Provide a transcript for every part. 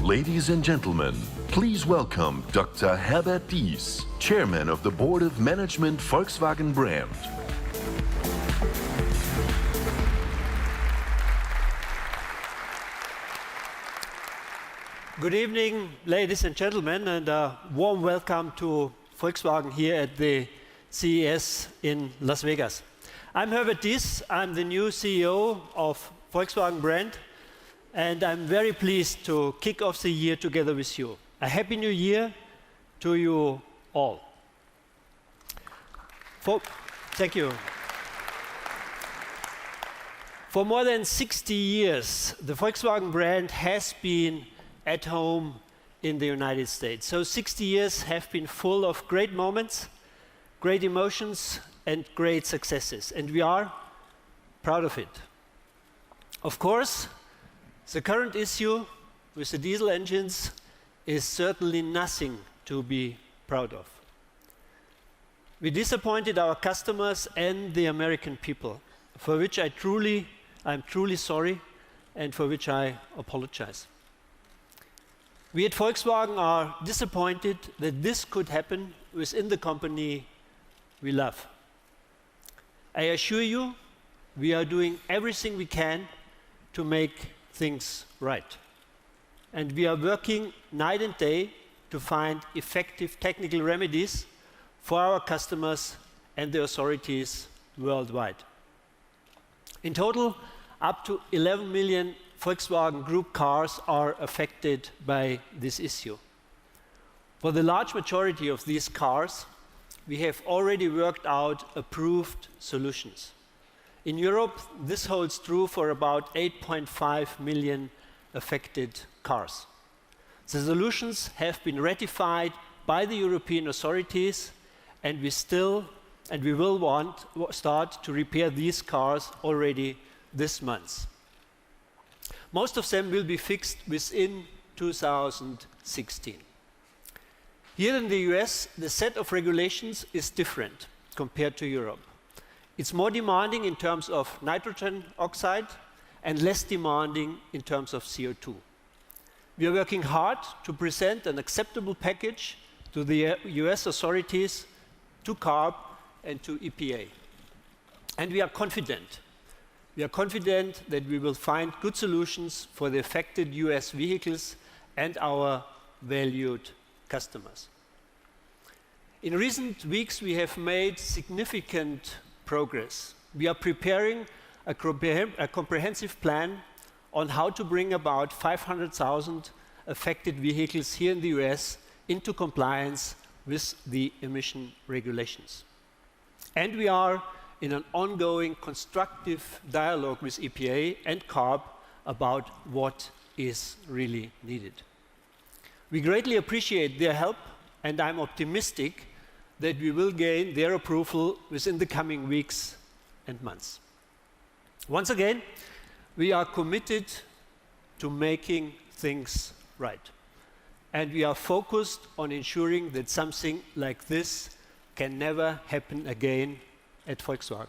Ladies and gentlemen, please welcome Dr. Herbert Dies, Chairman of the Board of Management Volkswagen brand. Good evening, ladies and gentlemen, and a warm welcome to Volkswagen here at the CES in Las Vegas. I'm Herbert Dies. I'm the new CEO of Volkswagen brand, and I'm very pleased to kick off the year together with you. A happy new year to you all. Thank you. For more than 60 years, the Volkswagen brand has been at home in the United States. So 60 years have been full of great moments, great emotions, and great successes, and we are proud of it. Of course, the current issue with the diesel engines is certainly nothing to be proud of. We disappointed our customers and the American people, for which I'm truly sorry, and for which I apologize. We at Volkswagen are disappointed that this could happen within the company we love. I assure you, we are doing everything we can to make things right. And we are working night and day to find effective technical remedies for our customers and the authorities worldwide. In total, up to 11 million Volkswagen Group cars are affected by this issue. For the large majority of these cars, we have already worked out approved solutions. In Europe, this holds true for about 8.5 million affected cars. The solutions have been ratified by the European authorities, and we will start to repair these cars already this month. Most of them will be fixed within 2016. Here in the US, the set of regulations is different compared to Europe. It's more demanding in terms of nitrogen oxide and less demanding in terms of CO2. We are working hard to present an acceptable package to the US authorities, to CARB, and to EPA. And we are confident. We are confident that we will find good solutions for the affected US vehicles and our valued customers. In recent weeks, we have made significant progress. We are preparing a comprehensive plan on how to bring about 500,000 affected vehicles here in the US into compliance with the emission regulations. And we are in an ongoing constructive dialogue with EPA and CARB about what is really needed. We greatly appreciate their help, and I'm optimistic that we will gain their approval within the coming weeks and months. Once again, we are committed to making things right. And we are focused on ensuring that something like this can never happen again at Volkswagen.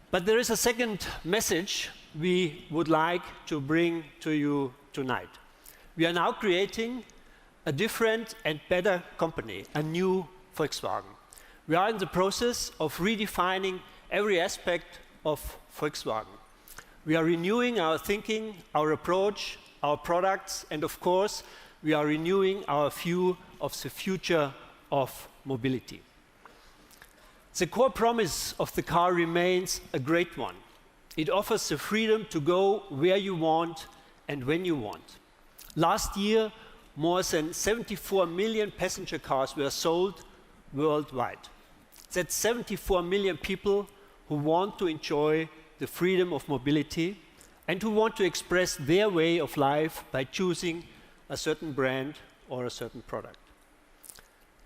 But there is a second message we would like to bring to you tonight. We are now creating a different and better company, a new Volkswagen. We are in the process of redefining every aspect of Volkswagen. We are renewing our thinking, our approach, our products, and of course, we are renewing our view of the future of mobility. The core promise of the car remains a great one. It offers the freedom to go where you want and when you want. Last year, more than 74 million passenger cars were sold worldwide. That's 74 million people who want to enjoy the freedom of mobility and who want to express their way of life by choosing a certain brand or a certain product.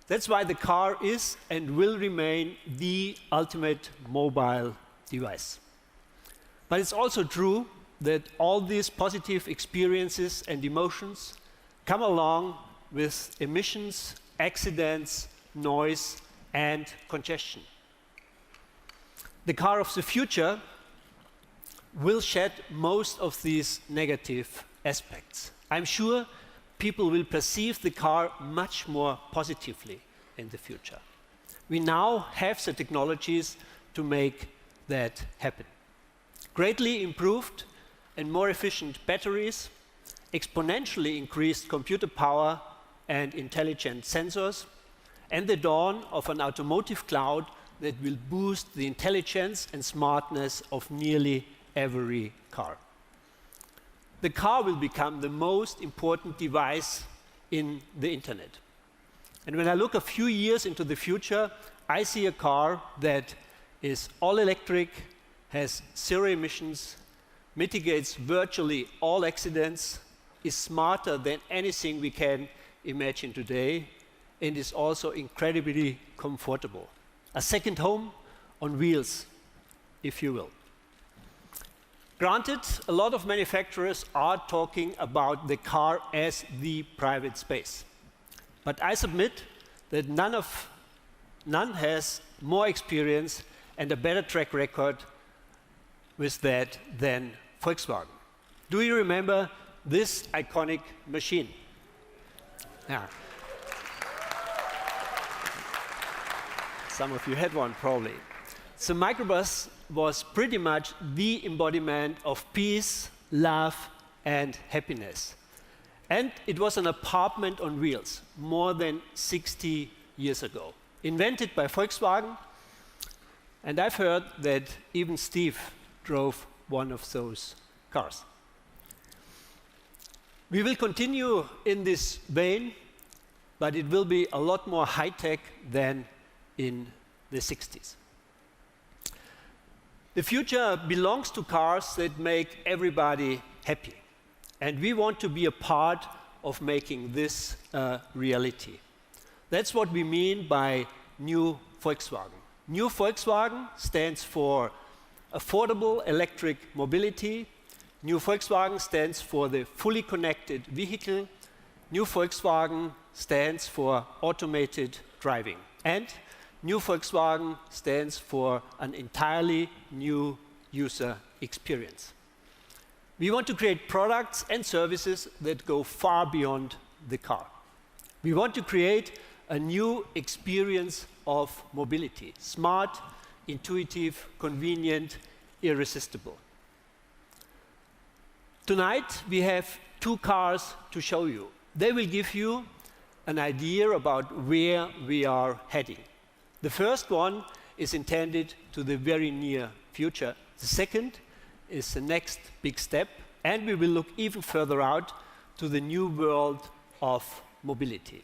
That's why the car is and will remain the ultimate mobile device. But it's also true that all these positive experiences and emotions come along with emissions, accidents, noise, and congestion. The car of the future will shed most of these negative aspects. I'm sure people will perceive the car much more positively in the future. We now have the technologies to make that happen. Greatly improved and more efficient batteries, exponentially increased computer power and intelligent sensors, and the dawn of an automotive cloud that will boost the intelligence and smartness of nearly every car. The car will become the most important device in the internet. And when I look a few years into the future, I see a car that is all electric, has zero emissions, mitigates virtually all accidents, is smarter than anything we can imagine today, and is also incredibly comfortable. A second home on wheels, if you will. Granted, a lot of manufacturers are talking about the car as the private space. But I submit that none has more experience and a better track record with that than Volkswagen. Do you remember this iconic machine? Yeah. Some of you had one, probably. The microbus was pretty much the embodiment of peace, love, and happiness. And it was an apartment on wheels more than 60 years ago. Invented by Volkswagen, and I've heard that even Steve drove one of those cars. We will continue in this vein, but it will be a lot more high-tech than in the 60s. The future belongs to cars that make everybody happy. And we want to be a part of making this a reality. That's what we mean by New Volkswagen. New Volkswagen stands for affordable electric mobility. New Volkswagen stands for the fully connected vehicle. New Volkswagen stands for automated driving. And New Volkswagen stands for an entirely new user experience. We want to create products and services that go far beyond the car. We want to create a new experience of mobility: smart, intuitive, convenient, irresistible. Tonight, we have two cars to show you. They will give you an idea about where we are heading. The first one is intended to the very near future. The second is the next big step, and we will look even further out to the new world of mobility.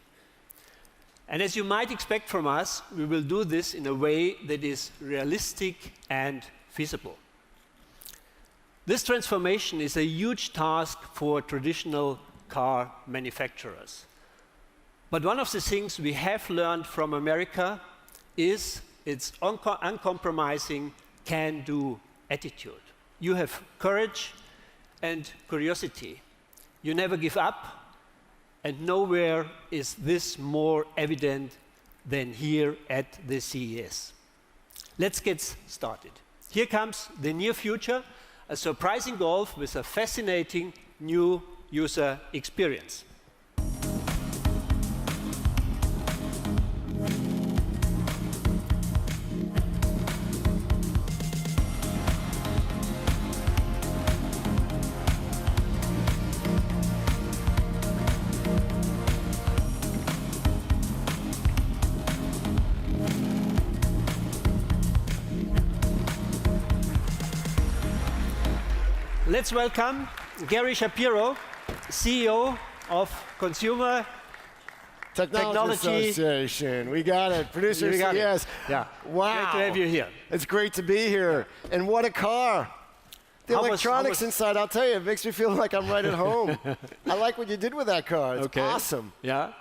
And as you might expect from us, we will do this in a way that is realistic and feasible. This transformation is a huge task for traditional car manufacturers. But one of the things we have learned from America is its uncompromising can-do attitude. You have courage and curiosity. You never give up, and nowhere is this more evident than here at the CES. Let's get started. Here comes the near future, a surprising Golf with a fascinating new user experience. Let's welcome Gary Shapiro, CEO of Consumer Technology Association. We got it. Producer CES. Yeah. Wow. Great to have you here. It's great to be here. And what a car. The electronics inside, I'll tell you, it makes me feel like I'm right at home. I like what you did with that car. It's awesome. Yeah.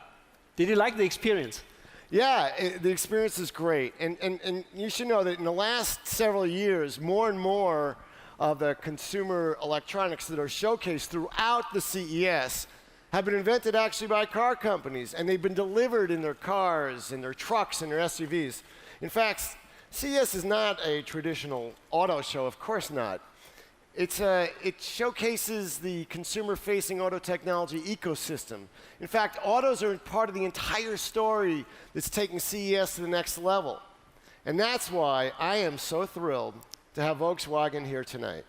Did you like the experience? Yeah, the experience is great. And you should know that in the last several years, more and more of the consumer electronics that are showcased throughout the CES have been invented actually by car companies, and they've been delivered in their cars, in their trucks, and their SUVs. In fact, CES is not a traditional auto show, of course not. It showcases the consumer-facing auto technology ecosystem. In fact, autos are part of the entire story that's taking CES to the next level. And that's why I am so thrilled to have Volkswagen here tonight.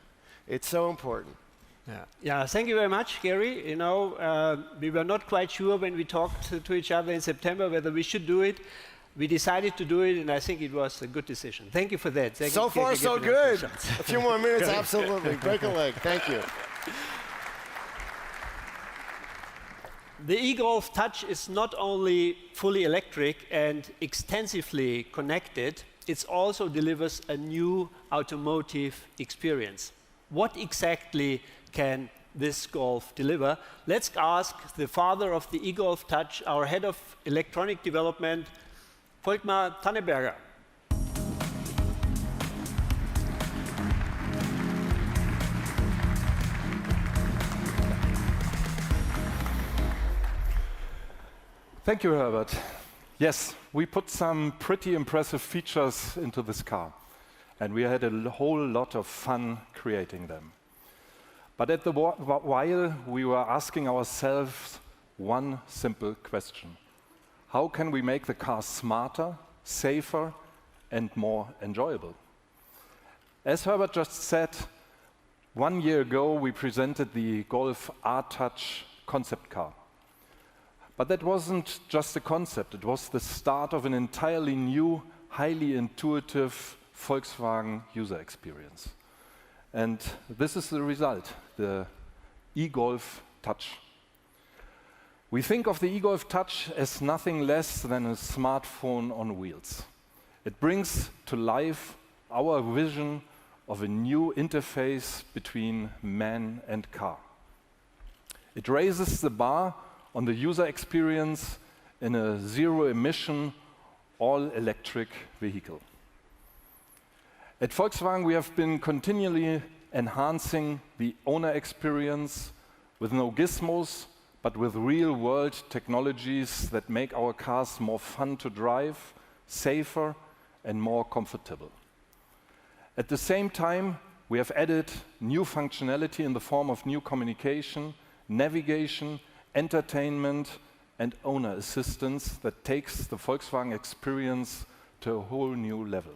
It's so important. Yeah, thank you very much, Gary. You know, we were not quite sure when we talked to each other in September whether we should do it. We decided to do it, and I think it was a good decision. Thank you for that. So far, so good. A few more minutes, absolutely. Break a leg. Thank you. The e-Golf Touch is not only fully electric and extensively connected, it also delivers a new automotive experience. What exactly can this Golf deliver? Let's ask the father of the e-Golf Touch, our head of electronic development, Volkmar Tanneberger. Thank you, Herbert. Yes, we put some pretty impressive features into this car, and we had a whole lot of fun creating them. But at the while, we were asking ourselves one simple question. How can we make the car smarter, safer, and more enjoyable? As Herbert just said, 1 year ago we presented the Golf R-Touch concept car. But that wasn't just a concept, it was the start of an entirely new, highly intuitive Volkswagen user experience. And this is the result, the e-Golf Touch. We think of the e-Golf Touch as nothing less than a smartphone on wheels. It brings to life our vision of a new interface between man and car. It raises the bar on the user experience in a zero-emission, all-electric vehicle. At Volkswagen, we have been continually enhancing the owner experience with no gizmos, but with real-world technologies that make our cars more fun to drive, safer, and more comfortable. At the same time, we have added new functionality in the form of new communication, navigation, entertainment, and owner assistance that takes the Volkswagen experience to a whole new level.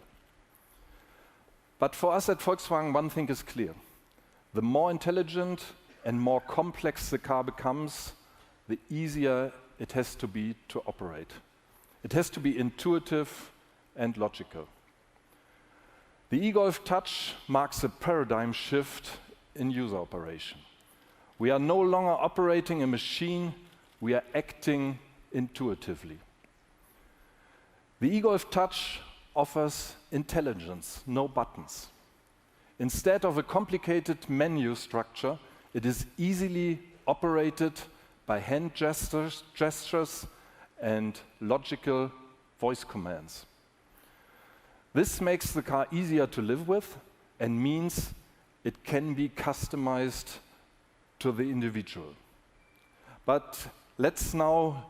But for us at Volkswagen, one thing is clear. The more intelligent and more complex the car becomes, the easier it has to be to operate. It has to be intuitive and logical. The e-Golf Touch marks a paradigm shift in user operation. We are no longer operating a machine, we are acting intuitively. The e-Golf Touch offers intelligence, no buttons. Instead of a complicated menu structure, it is easily operated by hand gestures and logical voice commands. This makes the car easier to live with and means it can be customized to the individual. But let's now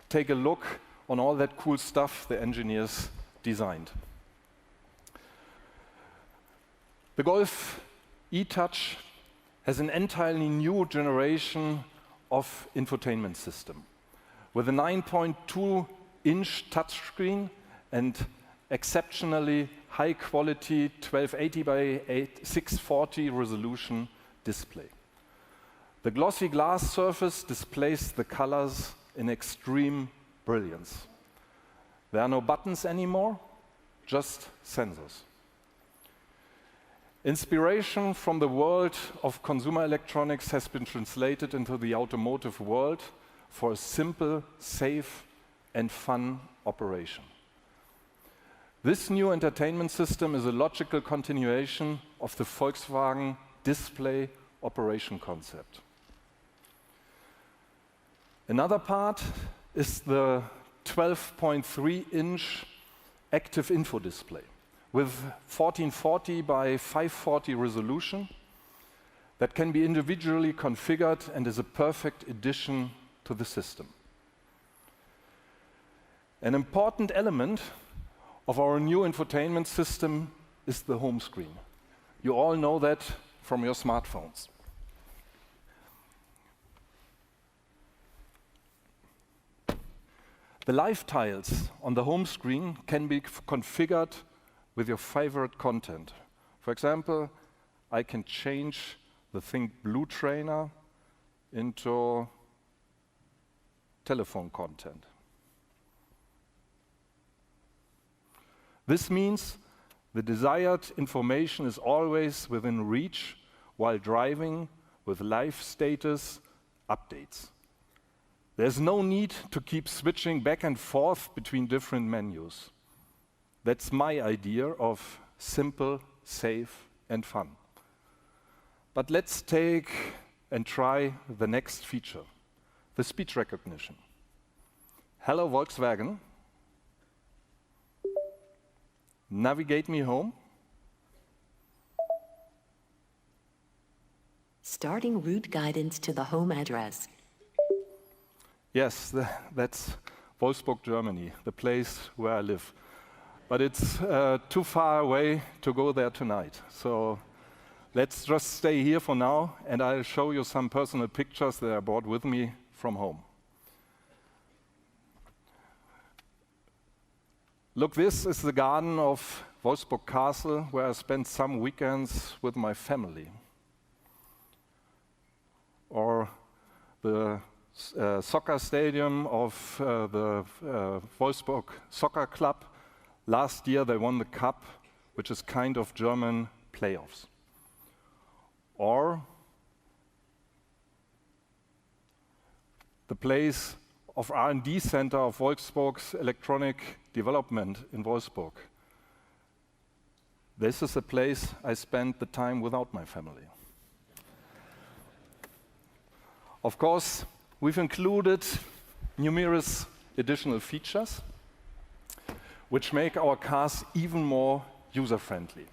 take a look on all that cool stuff the engineers designed. The Golf e-Touch has an entirely new generation of infotainment system with a 9.2-inch touchscreen and exceptionally high quality 1280 by 640 resolution display. The glossy glass surface displays the colors in extreme brilliance. There are no buttons anymore, just sensors. Inspiration from the world of consumer electronics has been translated into the automotive world for a simple, safe, and fun operation. This new entertainment system is a logical continuation of the Volkswagen display operation concept. Another part is the 12.3-inch active info display with 1440 by 540 resolution that can be individually configured and is a perfect addition to the system. An important element of our new infotainment system is the home screen. You all know that from your smartphones. The live tiles on the home screen can be configured with your favorite content. For example, I can change the Think Blue trainer into telephone content. This means the desired information is always within reach while driving with live status updates. There's no need to keep switching back and forth between different menus. That's my idea of simple, safe, and fun. But let's take and try the next feature, the speech recognition. Hello, Volkswagen. Navigate me home. Starting route guidance to the home address. Yes, that's Wolfsburg, Germany, the place where I live. But it's too far away to go there tonight. So let's just stay here for now, and I'll show you some personal pictures that I brought with me from home. Look, this is the garden of Wolfsburg Castle, where I spent some weekends with my family. Or the soccer stadium of the Wolfsburg Soccer Club. Last year they won the cup, which is kind of German playoffs. Or the place of R&D center of Wolfsburg's electronic development in Wolfsburg. This is a place I spent the time without my family. Of course, we've included numerous additional features which make our cars even more user-friendly.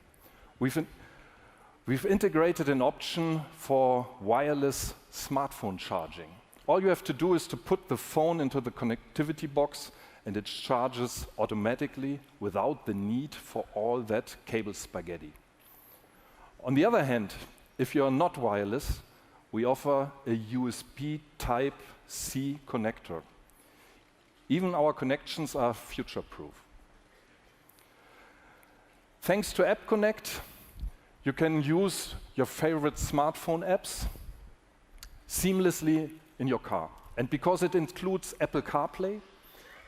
We've integrated an option for wireless smartphone charging. All you have to do is to put the phone into the connectivity box and it charges automatically without the need for all that cable spaghetti. On the other hand, if you are not wireless, we offer a USB Type-C connector. Even our connections are future-proof. Thanks to App Connect, you can use your favorite smartphone apps seamlessly in your car. And because it includes Apple CarPlay,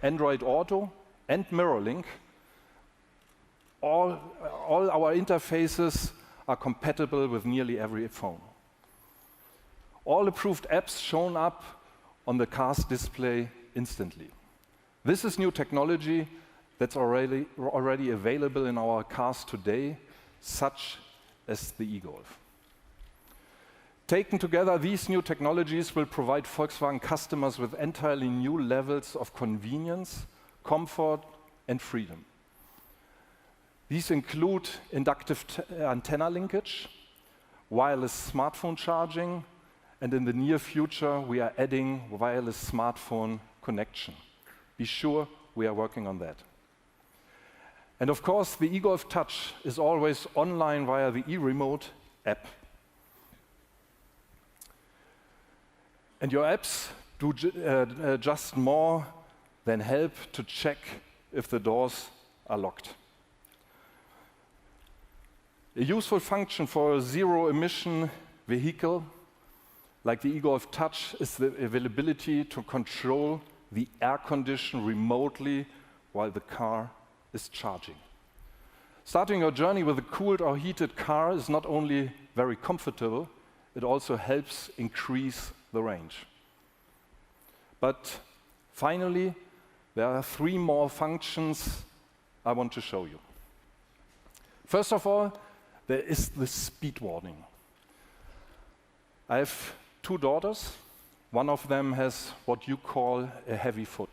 Android Auto, and MirrorLink, all our interfaces are compatible with nearly every phone. All approved apps shown up on the car's display instantly. This is new technology that's already available in our cars today, such as the e-Golf. Taken together, these new technologies will provide Volkswagen customers with entirely new levels of convenience, comfort, and freedom. These include inductive antenna linkage, wireless smartphone charging, and in the near future, we are adding wireless smartphone connection. Be sure we are working on that. And of course, the e-Golf Touch is always online via the e-Remote app. And your apps do just more than help to check if the doors are locked. A useful function for a zero-emission vehicle like the e-Golf Touch is the availability to control the air condition remotely while the car is charging. Starting your journey with a cooled or heated car is not only very comfortable, it also helps increase the range. But finally, there are 3 more functions I want to show you. First of all, there is the speed warning. I have 2 daughters. One of them has what you call a heavy foot.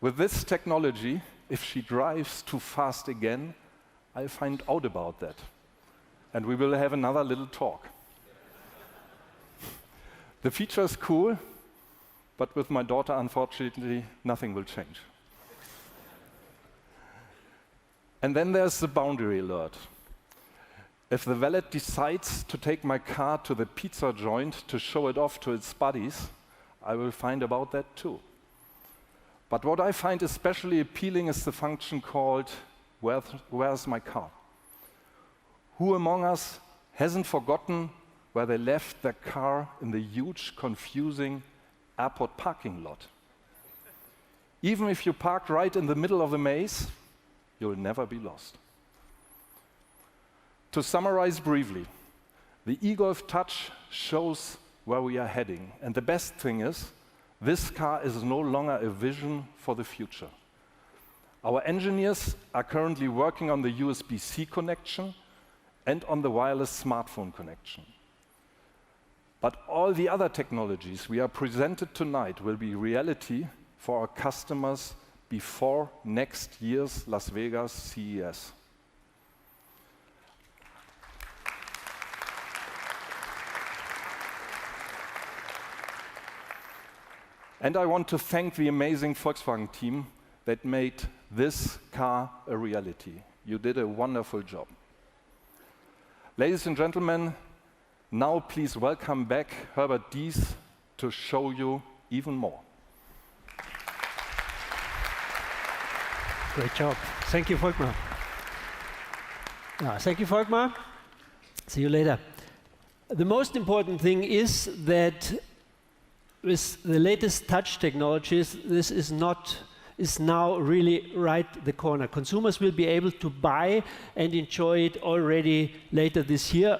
With this technology, if she drives too fast again, I'll find out about that. And we will have another little talk. The feature is cool, but with my daughter, unfortunately, nothing will change. And then there's the boundary alert. If the valet decides to take my car to the pizza joint to show it off to its buddies, I will find about that too. But what I find especially appealing is the function called, where's my car? Who among us hasn't forgotten where they left their car in the huge, confusing airport parking lot? Even if you park right in the middle of the maze, you'll never be lost. To summarize briefly, the eGolf Touch shows where we are heading. And the best thing is, this car is no longer a vision for the future. Our engineers are currently working on the USB-C connection and on the wireless smartphone connection. But all the other technologies we are presented tonight will be reality for our customers before next year's Las Vegas CES. And I want to thank the amazing Volkswagen team that made this car a reality. You did a wonderful job. Ladies and gentlemen, now please welcome back Herbert Diess to show you even more. Great job. Thank you, Volkmar. Thank you, Volkmar. See you later. The most important thing is that with the latest touch technologies, this is now really right the corner. Consumers will be able to buy and enjoy it already later this year.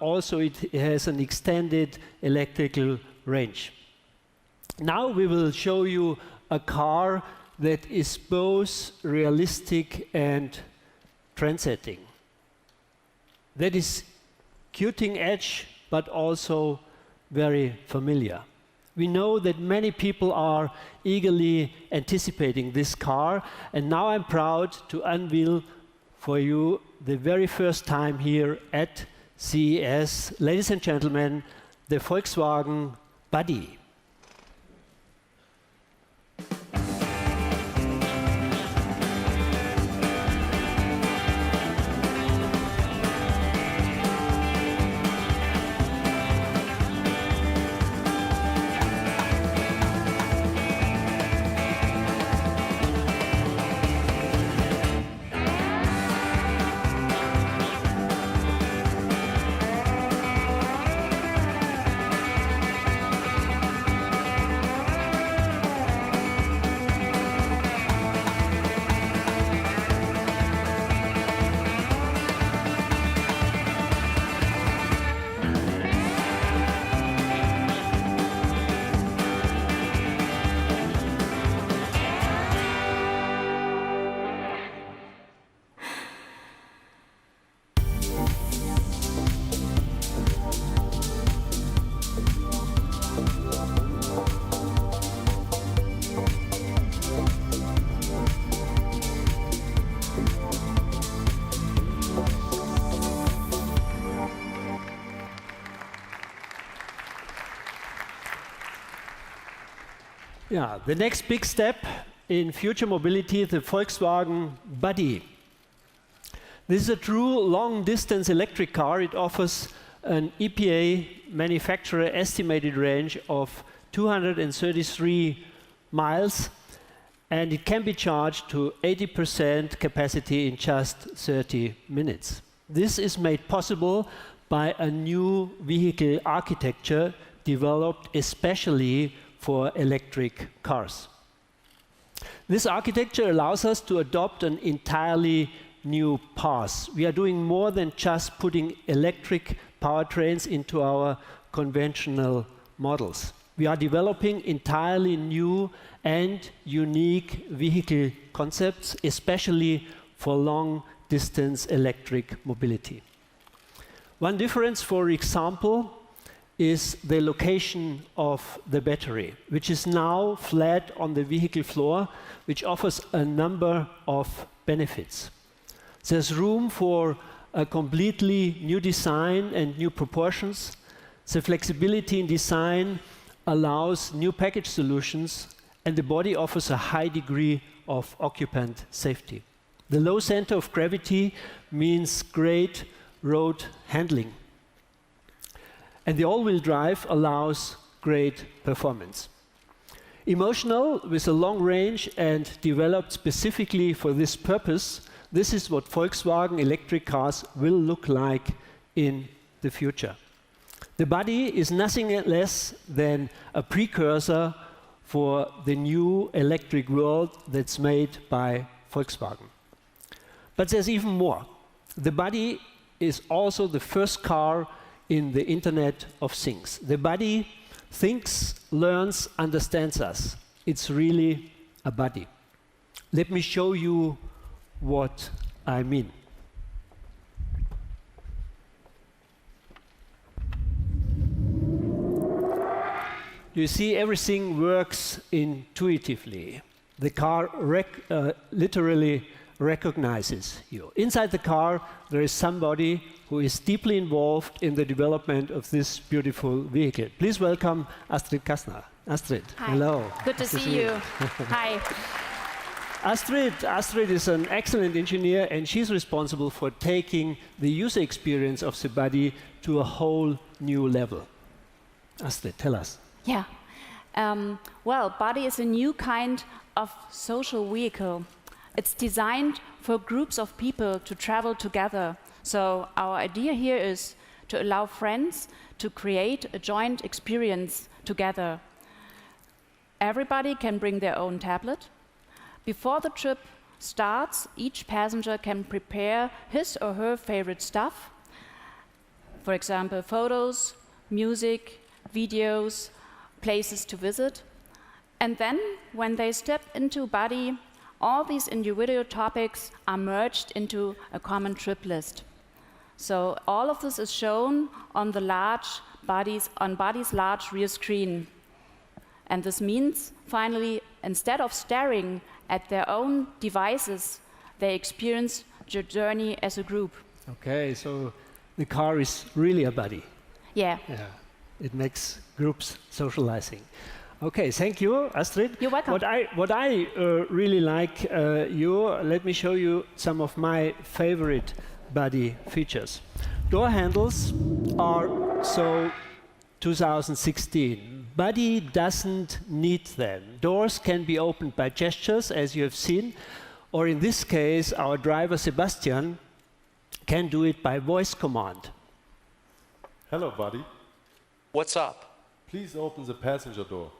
Also, it has an extended electrical range. Now we will show you a car that is both realistic and trendsetting. That is cutting edge, but also very familiar. We know that many people are eagerly anticipating this car, and now I'm proud to unveil for you the very first time here at CES, ladies and gentlemen, the Volkswagen Buddy. Yeah, the next big step in future mobility, the Volkswagen Buddy. This is a true long-distance electric car. It offers an EPA manufacturer estimated range of 233 miles, and it can be charged to 80% capacity in just 30 minutes. This is made possible by a new vehicle architecture developed especially for electric cars. This architecture allows us to adopt an entirely new path. We are doing more than just putting electric powertrains into our conventional models. We are developing entirely new and unique vehicle concepts, especially for long-distance electric mobility. One difference, for example, is the location of the battery, which is now flat on the vehicle floor, which offers a number of benefits. There's room for a completely new design and new proportions. The flexibility in design allows new package solutions, and the body offers a high degree of occupant safety. The low center of gravity means great road handling. And the all-wheel drive allows great performance. Emotional, with a long range and developed specifically for this purpose, this is what Volkswagen electric cars will look like in the future. The body is nothing less than a precursor for the new electric world that's made by Volkswagen. But there's even more. The body is also the first car in the Internet of Things. The body thinks, learns, understands us. It's really a body. Let me show you what I mean. You see, everything works intuitively. The car literally recognizes you. Inside the car, there is somebody who is deeply involved in the development of this beautiful vehicle. Please welcome Astrid Kastner. Astrid, hi. Hello. Good to see you. Hi. Astrid is an excellent engineer, and she's responsible for taking the user experience of the body to a whole new level. Astrid, tell us. Yeah. Well, body is a new kind of social vehicle. It's designed for groups of people to travel together. So our idea here is to allow friends to create a joint experience together. Everybody can bring their own tablet. Before the trip starts, each passenger can prepare his or her favorite stuff. For example, photos, music, videos, places to visit. And then, when they step into body, all these individual topics are merged into a common trip list. So all of this is shown on the body's large rear screen. And this means, finally, instead of staring at their own devices, they experience the journey as a group. Okay, so the car is really a body. Yeah. It makes groups socializing. Okay, thank you, Astrid. You're welcome. What I really like, let me show you some of my favorite body features. Door handles are so 2016. Body doesn't need them. Doors can be opened by gestures, as you have seen, or in this case, our driver Sebastian can do it by voice command. Hello, buddy. What's up? Please open the passenger door.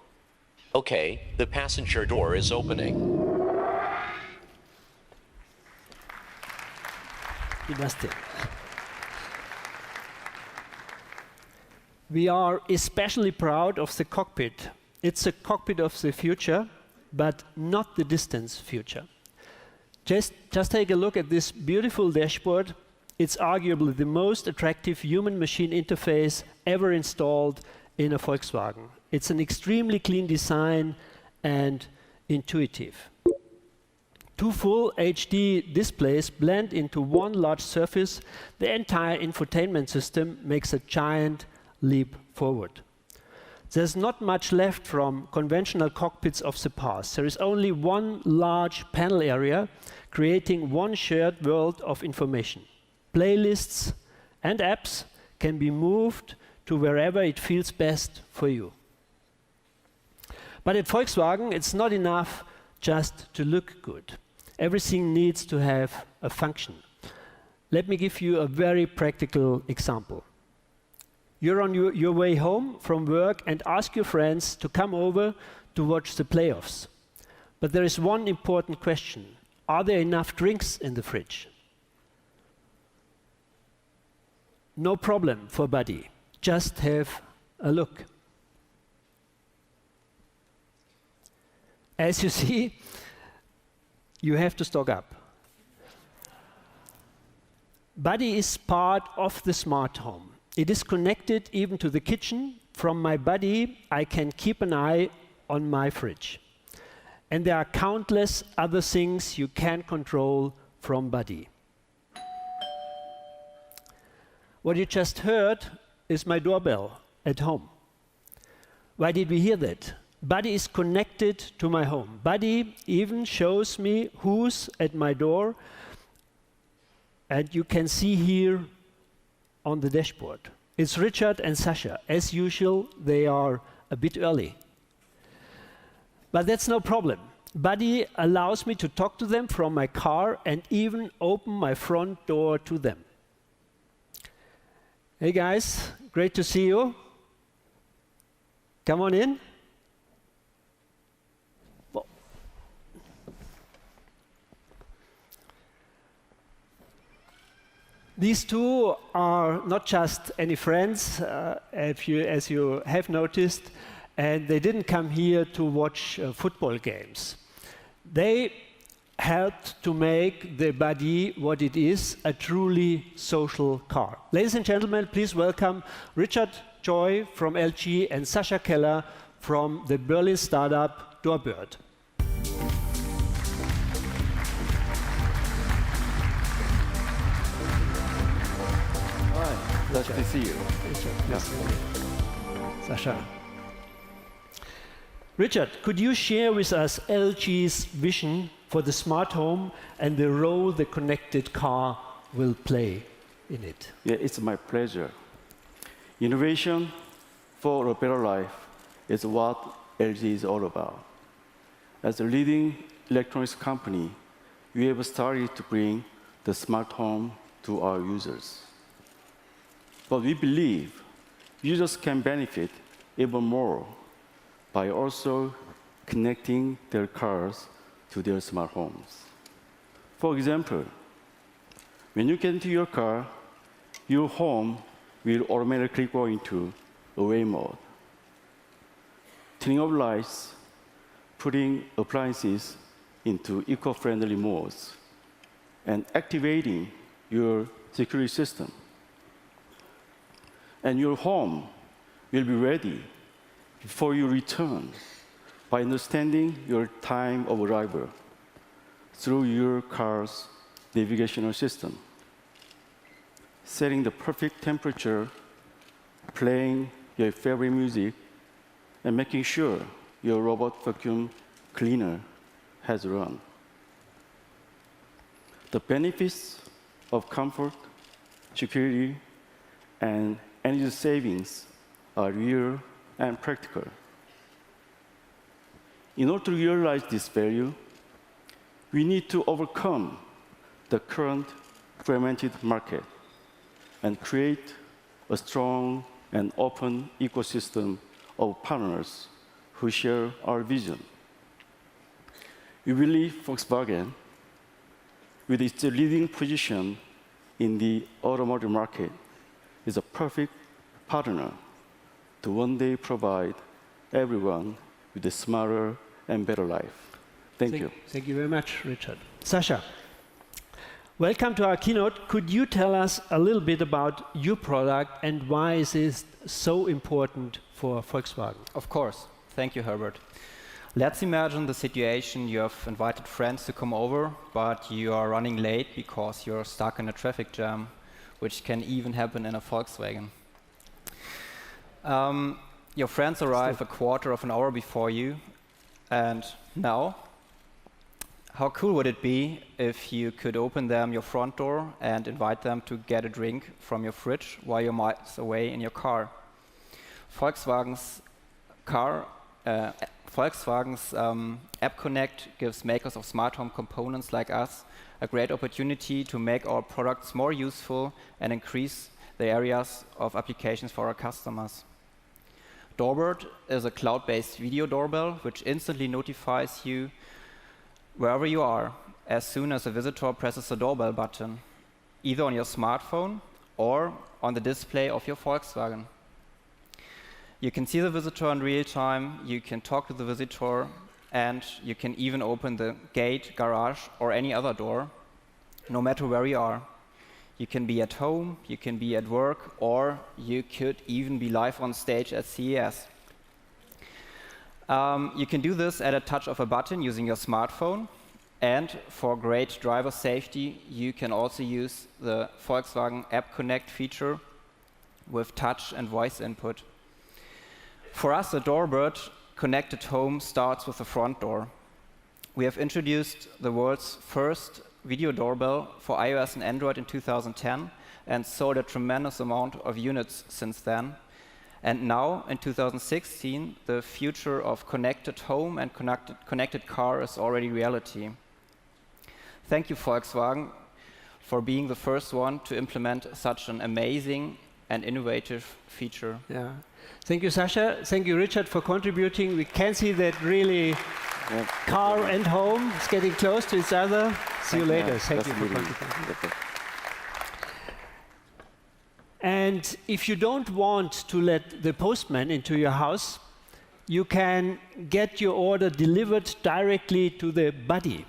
Okay, the passenger door is opening. Sebastian. We are especially proud of the cockpit. It's a cockpit of the future, but not the distant future. Just take a look at this beautiful dashboard. It's arguably the most attractive human-machine interface ever installed in a Volkswagen. It's an extremely clean design and intuitive. Two full HD displays blend into one large surface. The entire infotainment system makes a giant leap forward. There's not much left from conventional cockpits of the past. There is only one large panel area, creating one shared world of information. Playlists and apps can be moved to wherever it feels best for you. But at Volkswagen, it's not enough just to look good. Everything needs to have a function. Let me give you a very practical example. You're on your way home from work and ask your friends to come over to watch the playoffs. But there is one important question. Are there enough drinks in the fridge? No problem for Buddy. Just have a look. As you see, you have to stock up. Buddy is part of the smart home. It is connected even to the kitchen. From my Buddy, I can keep an eye on my fridge. And there are countless other things you can control from Buddy. What you just heard is my doorbell at home. Why did we hear that? Buddy is connected to my home. Buddy even shows me who's at my door. And you can see here on the dashboard. It's Richard and Sasha. As usual, they are a bit early. But that's no problem. Buddy allows me to talk to them from my car and even open my front door to them. Hey guys, great to see you. Come on in. These two are not just any friends, as you have noticed, and they didn't come here to watch football games. They helped to make the Buddy what it is, a truly social car. Ladies and gentlemen, please welcome Richard Joy from LG and Sascha Keller from the Berlin startup Doorbird. Nice to see you. Sascha. Richard, could you share with us LG's vision for the smart home and the role the connected car will play in it? Yeah, it's my pleasure. Innovation for a better life is what LG is all about. As a leading electronics company, we have started to bring the smart home to our users. But we believe users can benefit even more by also connecting their cars to their smart homes. For example, when you get into your car, your home will automatically go into away mode. Turning off lights, putting appliances into eco-friendly modes, and activating your security system. And your home will be ready before you return by understanding your time of arrival through your car's navigational system, setting the perfect temperature, playing your favorite music, and making sure your robot vacuum cleaner has run. The benefits of comfort, security, and energy savings are real and practical. In order to realize this value, we need to overcome the current fragmented market and create a strong and open ecosystem of partners who share our vision. We believe Volkswagen, with its leading position in the automotive market, is a perfect partner to one day provide everyone with a smarter and better life. Thank you. Thank you very much, Richard. Sascha, welcome to our keynote. Could you tell us a little bit about your product and why is it so important for Volkswagen? Of course. Thank you, Herbert. Let's imagine the situation: you have invited friends to come over, but you are running late because you're stuck in a traffic jam, which can even happen in a Volkswagen. Your friends arrive a quarter of an hour before you, and now, how cool would it be if you could open your front door and invite them to get a drink from your fridge while you're miles away in your car? Volkswagen's App Connect gives makers of smart home components like us a great opportunity to make our products more useful and increase the areas of applications for our customers. Doorbird is a cloud-based video doorbell which instantly notifies you wherever you are as soon as a visitor presses the doorbell button, either on your smartphone or on the display of your Volkswagen. You can see the visitor in real time, you can talk to the visitor, and you can even open the gate, garage, or any other door, no matter where you are. You can be at home, you can be at work, or you could even be live on stage at CES. You can do this at a touch of a button using your smartphone, and for great driver safety, you can also use the Volkswagen App Connect feature with touch and voice input. For us, the Doorbird connected home starts with the front door. We have introduced the world's first video doorbell for iOS and Android in 2010, and sold a tremendous amount of units since then. And now, in 2016, the future of connected home and connected car is already reality. Thank you, Volkswagen, for being the first one to implement such an amazing and innovative feature. Yeah. Thank you, Sasha. Thank you, Richard, for contributing. We can see that really car and home is getting close to each other. See you later. Thank you for contributing. And if you don't want to let the postman into your house, you can get your order delivered directly to the buddy,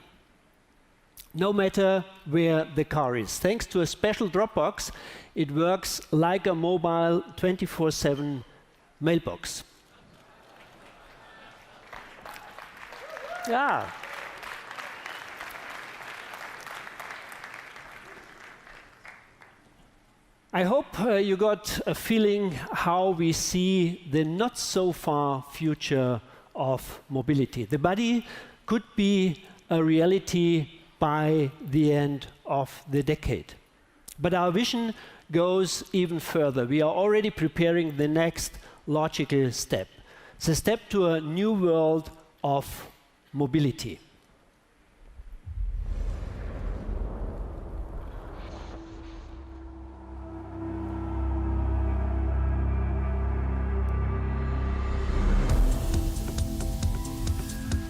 no matter where the car is. Thanks to a special Dropbox, it works like a mobile 24/7 mailbox. Yeah. I hope you got a feeling how we see the not so far future of mobility. The buddy could be a reality by the end of the decade. But our vision goes even further. We are already preparing the next logical step. It's a step to a new world of mobility.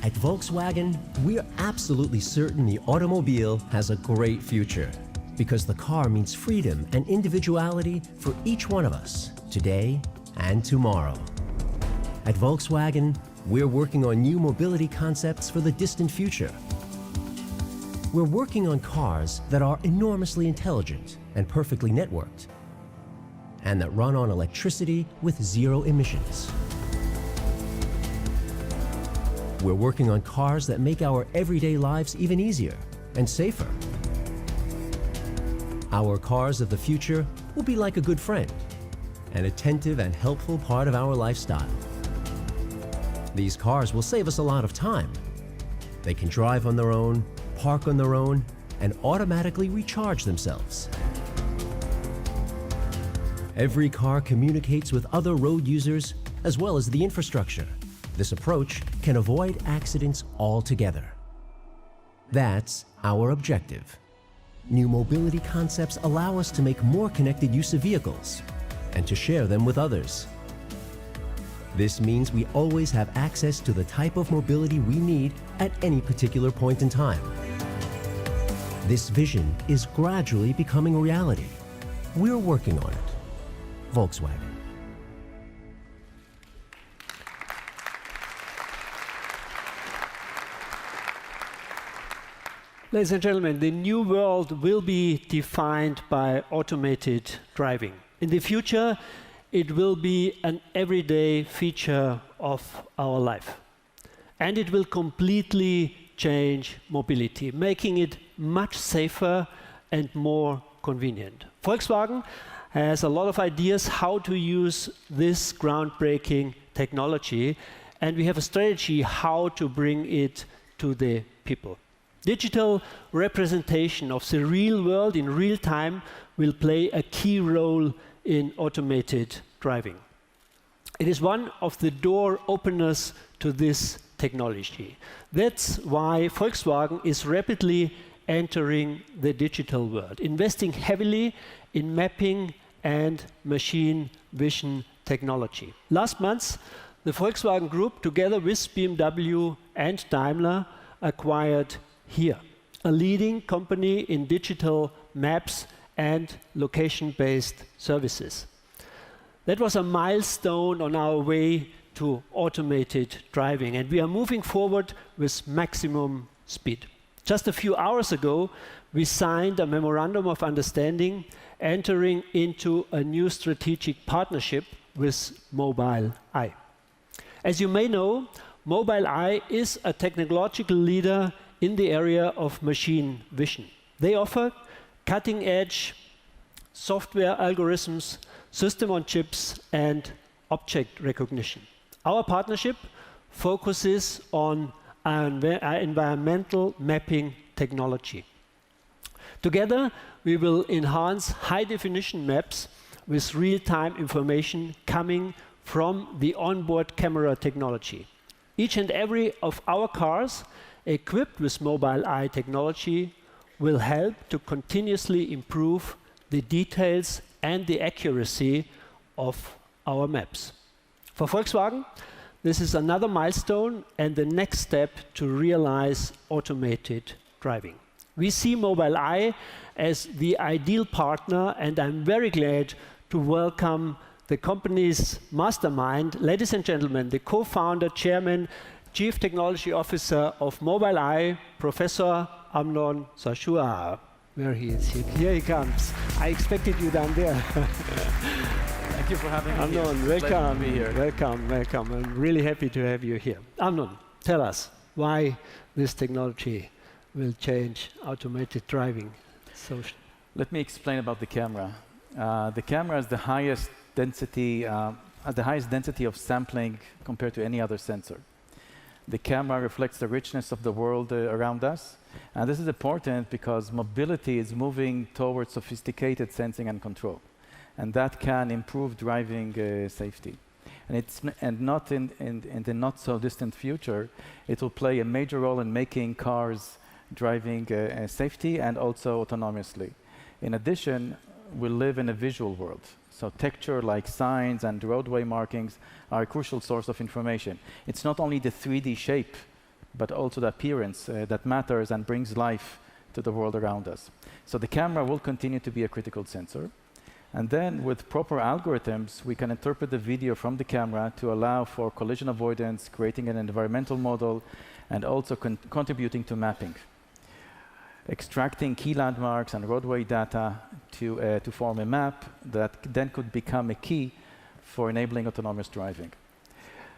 At Volkswagen, we're absolutely certain the automobile has a great future because the car means freedom and individuality for each one of us, today and tomorrow. At Volkswagen, we're working on new mobility concepts for the distant future. We're working on cars that are enormously intelligent and perfectly networked, and that run on electricity with zero emissions. We're working on cars that make our everyday lives even easier and safer. Our cars of the future will be like a good friend, an attentive and helpful part of our lifestyle. These cars will save us a lot of time. They can drive on their own, park on their own, and automatically recharge themselves. Every car communicates with other road users as well as the infrastructure. This approach can avoid accidents altogether. That's our objective. New mobility concepts allow us to make more connected use of vehicles and to share them with others. This means we always have access to the type of mobility we need at any particular point in time. This vision is gradually becoming a reality. We're working on it. Volkswagen. Ladies and gentlemen, the new world will be defined by automated driving. In the future, it will be an everyday feature of our life. And it will completely change mobility, making it much safer and more convenient. Volkswagen has a lot of ideas how to use this groundbreaking technology, and we have a strategy how to bring it to the people. Digital representation of the real world in real time will play a key role in automated driving. It is one of the door openers to this technology. That's why Volkswagen is rapidly entering the digital world, investing heavily in mapping and machine vision technology. Last month, the Volkswagen Group, together with BMW and Daimler, acquired HERE, a leading company in digital maps and location-based services. That was a milestone on our way to automated driving, and we are moving forward with maximum speed. Just a few hours ago, we signed a memorandum of understanding, entering into a new strategic partnership with Mobileye. As you may know, Mobileye is a technological leader in the area of machine vision. They offer cutting-edge software algorithms, system on chips, and object recognition. Our partnership focuses on environmental mapping technology. Together, we will enhance high-definition maps with real-time information coming from the onboard camera technology. Each and every of our cars equipped with mobile eye technology will help to continuously improve the details and the accuracy of our maps. For Volkswagen, this is another milestone and the next step to realize automated driving. We see Mobile Eye as the ideal partner, and I'm very glad to welcome the company's mastermind, ladies and gentlemen, the co-founder, chairman, chief technology officer of Mobile Eye, Professor Amnon Shashua. There he is. Here he comes. I expected you down there. Thank you for having me Amnon, here. welcome. To be here. Welcome. I'm really happy to have you here. Amnon, tell us why this technology will change automated driving. Let me explain about the camera. The camera has the highest density of sampling compared to any other sensor. The camera reflects the richness of the world around us, and this is important because mobility is moving towards sophisticated sensing and control, and that can improve driving safety. And not in the not so distant future, it will play a major role in making cars driving safety and also autonomously. In addition, we live in a visual world. So texture like signs and roadway markings are a crucial source of information. It's not only the 3D shape, but also the appearance that matters and brings life to the world around us. So the camera will continue to be a critical sensor. And then with proper algorithms, we can interpret the video from the camera to allow for collision avoidance, creating an environmental model, and also contributing to mapping. Extracting key landmarks and roadway data to form a map that then could become a key for enabling autonomous driving.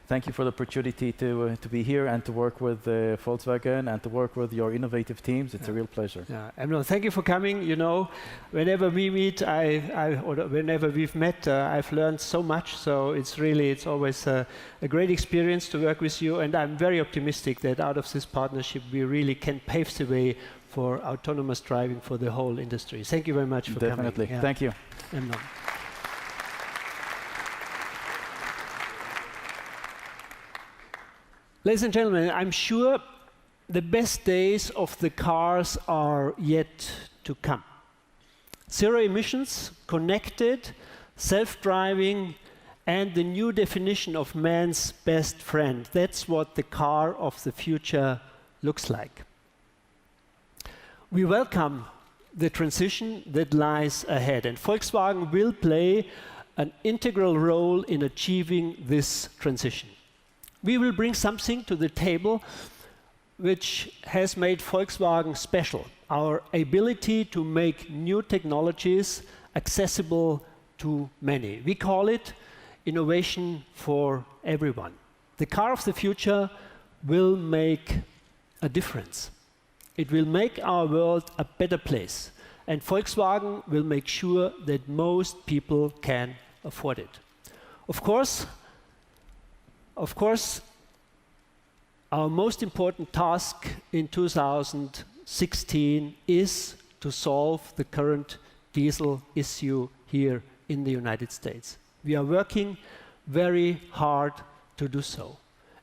Thank you for the opportunity to be here and to work with Volkswagen and to work with your innovative teams. It's a real pleasure. Emno, thank you for coming. You know, whenever we meet, or whenever we've met, I've learned so much. So it's always a great experience to work with you. And I'm very optimistic that out of this partnership, we really can pave the way for autonomous driving for the whole industry. Thank you very much for coming. Definitely. Thank you. Emno. Ladies and gentlemen, I'm sure the best days of the cars are yet to come. Zero emissions, connected, self-driving, and the new definition of man's best friend. That's what the car of the future looks like. We welcome the transition that lies ahead, and Volkswagen will play an integral role in achieving this transition. We will bring something to the table which has made Volkswagen special, our ability to make new technologies accessible to many. We call it innovation for everyone. The car of the future will make a difference. It will make our world a better place, and Volkswagen will make sure that most people can afford it. Of course, our most important task in 2016 is to solve the current diesel issue here in the United States. We are working very hard to do so,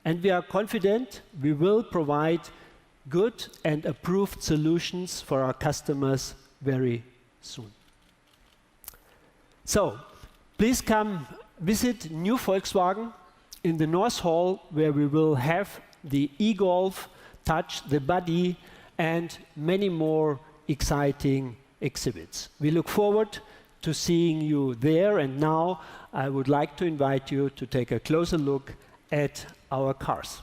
and we are confident we will provide good and approved solutions for our customers very soon. So, please come visit new Volkswagen in the North Hall, where we will have the e-Golf, Touch, the Buddy, and many more exciting exhibits. We look forward to seeing you there, and now I would like to invite you to take a closer look at our cars.